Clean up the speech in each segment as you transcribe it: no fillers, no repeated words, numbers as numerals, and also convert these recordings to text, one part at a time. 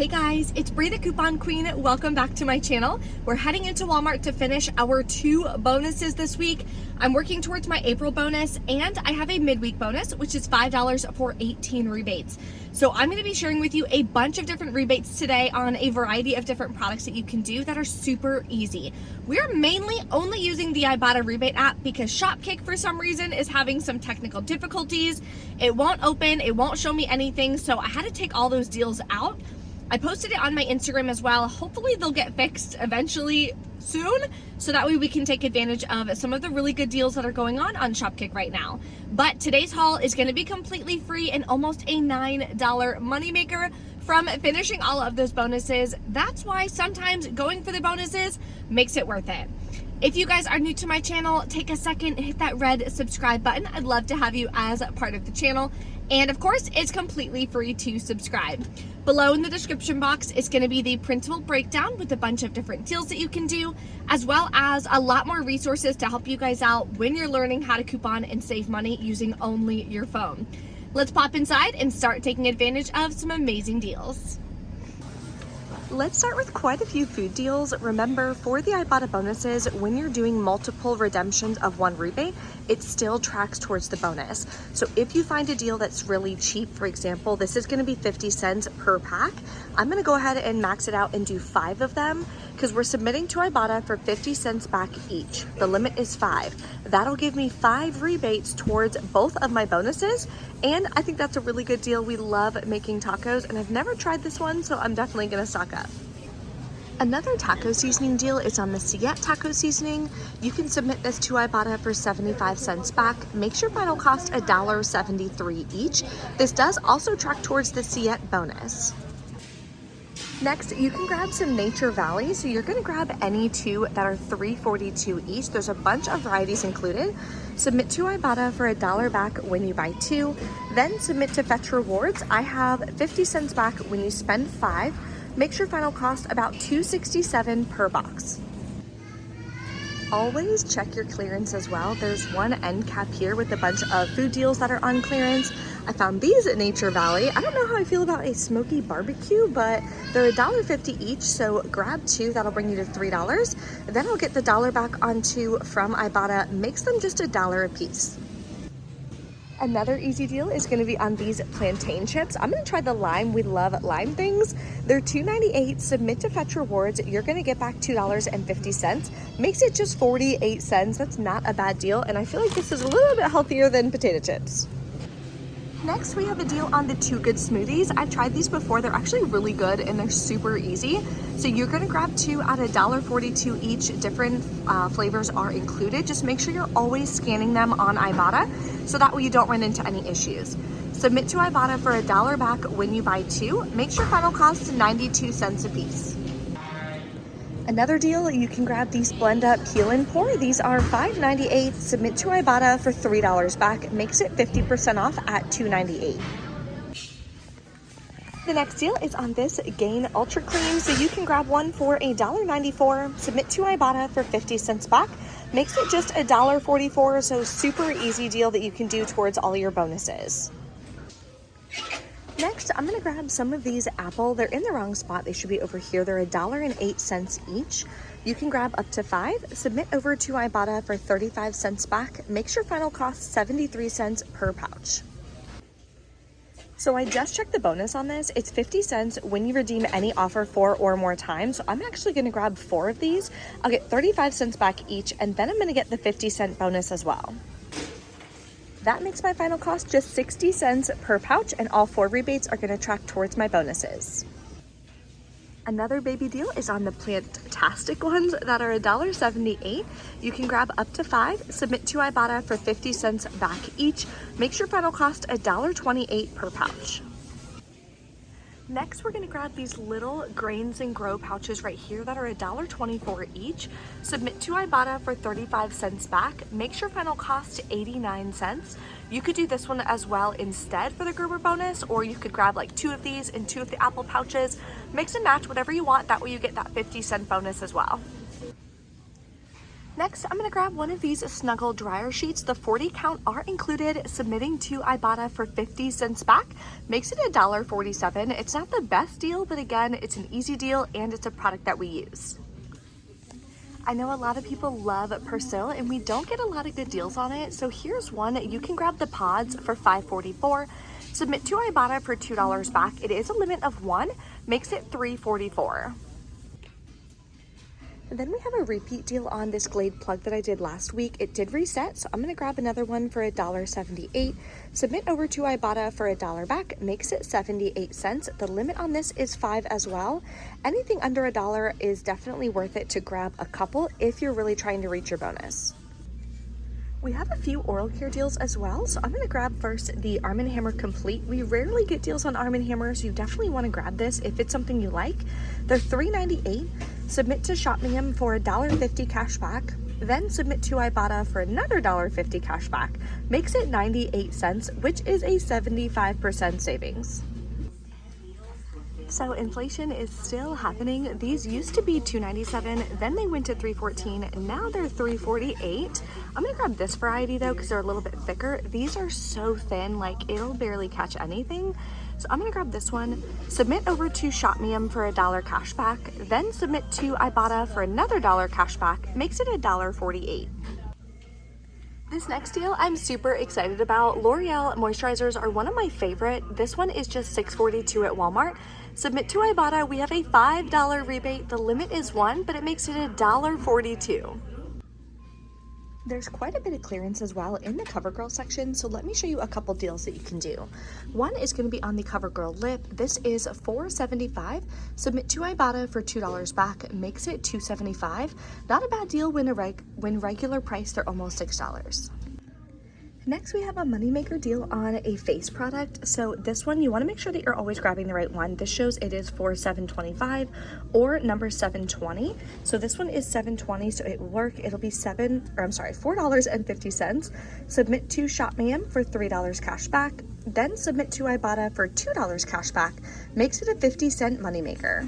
guys, it's Bree the Coupon Queen. Welcome back to my channel. We're heading into Walmart to finish our 2 bonuses this week. I'm working towards my April bonus and I have a midweek bonus, which is $5 for 18 rebates. So I'm going to be sharing with you a bunch of different rebates today on a variety of different products that you can do that are super easy. We're mainly only using the Ibotta rebate app because Shopkick for some reason is having some technical difficulties. It won't open, it won't show me anything, so I had to take all those deals out. I posted it on my Instagram as well. Hopefully they'll get fixed eventually soon, so that way we can take advantage of some of the really good deals that are going on Shopkick right now. But today's haul is going to be completely free and almost a $9 moneymaker from finishing all of those bonuses. That's why sometimes going for the bonuses makes it worth it. If you guys are new to my channel, take a second and hit that red subscribe button. I'd love to have you as part of the channel. And of course, it's completely free to subscribe. Below in the description box is going to be the printable breakdown with a bunch of different deals that you can do, as well as a lot more resources to help you guys out when you're learning how to coupon and save money using only your phone. Let's pop inside and start taking advantage of some amazing deals. Let's start with quite a few food deals. Remember, for the Ibotta bonuses, when you're doing multiple redemptions of one rebate, it still tracks towards the bonus. So if you find a deal that's really cheap, for example, this is going to be 50 cents per pack. I'm going to go ahead and max it out and do 5 of them because we're submitting to Ibotta for 50 cents back each. The limit is 5. That'll give me 5 rebates towards both of my bonuses. And I think that's a really good deal. We love making tacos and I've never tried this one, so I'm definitely going to stock up. Another taco seasoning deal is on the Siete taco seasoning. You can submit this to Ibotta for 75 cents back. Makes your final cost $1.73 each. This does also track towards the Siete bonus. Next, you can grab some Nature Valley. So you're gonna grab any 2 that are $3.42 each. There's a bunch of varieties included. Submit to Ibotta for $1 back when you buy 2. Then submit to Fetch Rewards. I have 50 cents back when you spend 5. Makes your final cost about $2.67 per box. Always check your clearance as well. There's one end cap here with a bunch of food deals that are on clearance. I found these at Nature Valley. I don't know how I feel about a smoky barbecue, but they're $1.50 each, so grab 2. That'll bring you to $3. Then I'll get the $1 back on 2 from Ibotta. Makes them just $1 a piece. Another easy deal is going to be on these plantain chips. I'm going to try the lime. We love lime things. They're $2.98. Submit to Fetch Rewards. You're going to get back $2.50. Makes it just 48 cents. That's not a bad deal. And I feel like this is a little bit healthier than potato chips. Next, we have a deal on the Too Good smoothies. I've tried these before. They're actually really good and they're super easy. So you're going to grab 2 at $1.42 each. Different flavors are included. Just make sure you're always scanning them on Ibotta so that way you don't run into any issues. Submit to Ibotta for $1 back when you buy 2. Makes your final cost 92 cents a piece. Another deal, you can grab these Blend Up Peel and Pour. These are $5.98. Submit to Ibotta for $3 back. Makes it 50% off at $2.98. The next deal is on this Gain Ultra Clean. So you can grab one for $1.94. Submit to Ibotta for 50 cents back. Makes it just $1.44. So super easy deal that you can do towards all your bonuses. Next, I'm gonna grab some of these Apple. They're in the wrong spot. They should be over here. They're $1.08 each. You can grab up to 5. Submit over to Ibotta for 35 cents back. Makes your final cost 73 cents per pouch. So I just checked the bonus on this. It's 50 cents when you redeem any offer 4 or more times. So I'm actually gonna grab 4 of these. I'll get 35 cents back each, and then I'm gonna get the 50-cent bonus as well. That makes my final cost just 60 cents per pouch, and all 4 rebates are going to track towards my bonuses. Another baby deal is on the Plantastic ones that are $1.78. You can grab up to 5, submit to Ibotta for 50 cents back each. Makes your final cost $1.28 per pouch. Next, we're going to grab these little Grains and Grow pouches right here that are $1.24 each. Submit to Ibotta for 35 cents back. Makes your final cost 89 cents. You could do this one as well instead for the Gerber bonus, or you could grab like 2 of these and 2 of the Apple pouches. Mix and match whatever you want. That way you get that 50-cent bonus as well. Next, I'm gonna grab one of these Snuggle dryer sheets. The 40 count are included. Submitting to Ibotta for 50 cents back makes it $1.47. It's not the best deal, but again, it's an easy deal and it's a product that we use. I know a lot of people love Persil and we don't get a lot of good deals on it. So here's one. You can grab the pods for $5.44. Submit to Ibotta for $2 back. It is a limit of 1, makes it $3.44. And then we have a repeat deal on this Glade plug that I did last week. It did reset, so I'm gonna grab another one for $1.78. Submit over to Ibotta for $1 back, makes it 78 cents. The limit on this is 5 as well. Anything under $1 is definitely worth it to grab a couple if you're really trying to reach your bonus. We have a few oral care deals as well, so I'm gonna grab first the Arm & Hammer Complete. We rarely get deals on Arm & Hammer, so you definitely wanna grab this if it's something you like. They're $3.98. Submit to ShopMe'em for $1.50 cash back, then submit to Ibotta for another $1.50 cash back. Makes it 98 cents, which is a 75% savings. So inflation is still happening. These used to be $2.97, then they went to $3.14, and now they're $3.48. I'm gonna grab this variety though, because they're a little bit thicker. These are so thin, like it'll barely catch anything. So I'm gonna grab this one, submit over to ShopMe'em for $1 cash back, then submit to Ibotta for another $1 cash back, makes it $1.48. This next deal I'm super excited about. L'Oreal moisturizers are one of my favorite. This one is just $6.42 at Walmart. Submit to Ibotta, we have a $5 rebate. The limit is 1, but it makes it $1.42. There's quite a bit of clearance as well in the CoverGirl section, so let me show you a couple deals that you can do. One is going to be on the CoverGirl lip. This is $4.75. Submit to Ibotta for $2 back, makes it $2.75. Not a bad deal when regular price they're almost $6. Next, we have a moneymaker deal on a face product. So this one, you want to make sure that you're always grabbing the right one. This shows it is for $7.25 or number 720. So this one is $7.20, so it will work. It'll be $4.50. Submit to ShopMe'em for $3 cash back. Then submit to Ibotta for $2 cash back. Makes it a 50-cent moneymaker.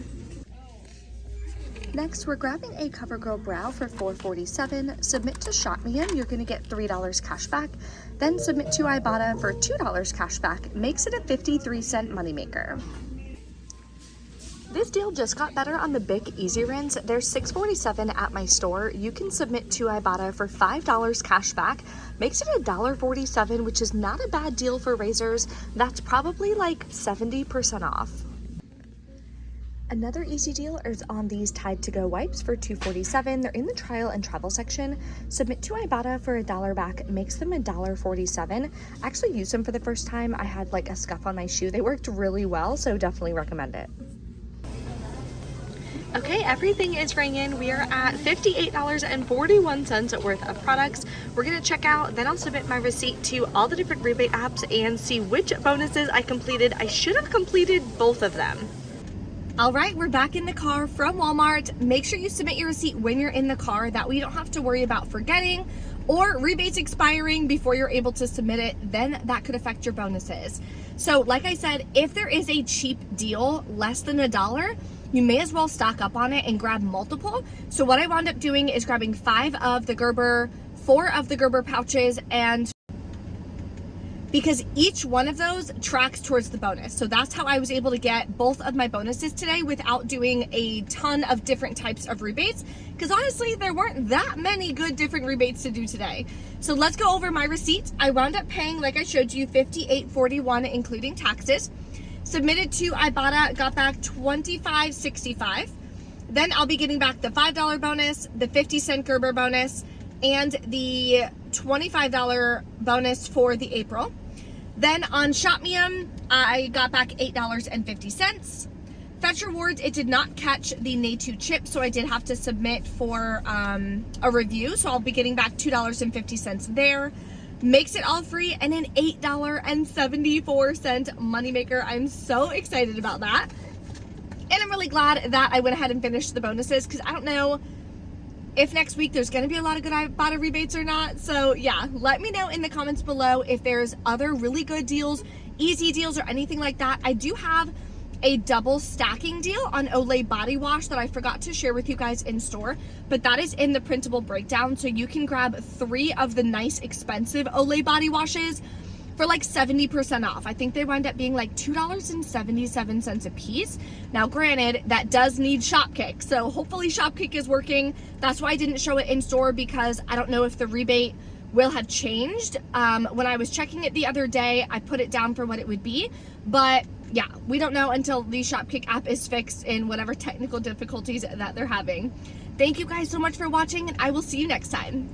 Next, we're grabbing a CoverGirl brow for $4.47. Submit to ShopMe'em, you're gonna get $3 cash back. Then submit to Ibotta for $2 cash back. Makes it a 53-cent moneymaker. This deal just got better on the Bic Easy Rinse. They're $6.47 at my store. You can submit to Ibotta for $5 cash back. Makes it $1.47, which is not a bad deal for razors. That's probably like 70% off. Another easy deal is on these Tide to Go wipes for $2.47. They're in the trial and travel section. Submit to Ibotta for $1 back, makes them $1.47. I actually used them for the first time. I had like a scuff on my shoe. They worked really well, so definitely recommend it. Okay, everything is ringing. We are at $58.41 worth of products. We're gonna check out, then I'll submit my receipt to all the different rebate apps and see which bonuses I completed. I should have completed both of them. All right, we're back in the car from Walmart. Make sure you submit your receipt when you're in the car. That way you don't have to worry about forgetting or rebates expiring before you're able to submit it. Then that could affect your bonuses. So like I said, if there is a cheap deal, less than $1, you may as well stock up on it and grab multiple. So what I wound up doing is grabbing 4 of the Gerber pouches, and because each one of those tracks towards the bonus. So that's how I was able to get both of my bonuses today without doing a ton of different types of rebates, because honestly, there weren't that many good different rebates to do today. So let's go over my receipt. I wound up paying, like I showed you, $58.41, including taxes. Submitted to Ibotta, got back $25.65. Then I'll be getting back the $5 bonus, the 50-cent Gerber bonus, and the $25 bonus for the April. Then on ShopMe'em, I got back $8.50. Fetch Rewards, it did not catch the Nay2 chip, so I did have to submit for a review, so I'll be getting back $2.50 there. Makes it all free, and an $8.74 moneymaker. I'm so excited about that. And I'm really glad that I went ahead and finished the bonuses, because I don't know if next week there's going to be a lot of good Ibotta rebates or not. So yeah, let me know in the comments below if there's other really good deals, easy deals, or anything like that. I do have a double stacking deal on Olay body wash that I forgot to share with you guys in store, but that is in the printable breakdown. So you can grab 3 of the nice expensive Olay body washes for like 70% off. I think they wind up being like $2.77 a piece. Now granted, that does need Shopkick, so hopefully Shopkick is working. That's why I didn't show it in store, because I don't know if the rebate will have changed. When I was checking it the other day, I put it down for what it would be, but yeah, we don't know until the Shopkick app is fixed in whatever technical difficulties that they're having. Thank you guys so much for watching, and I will see you next time.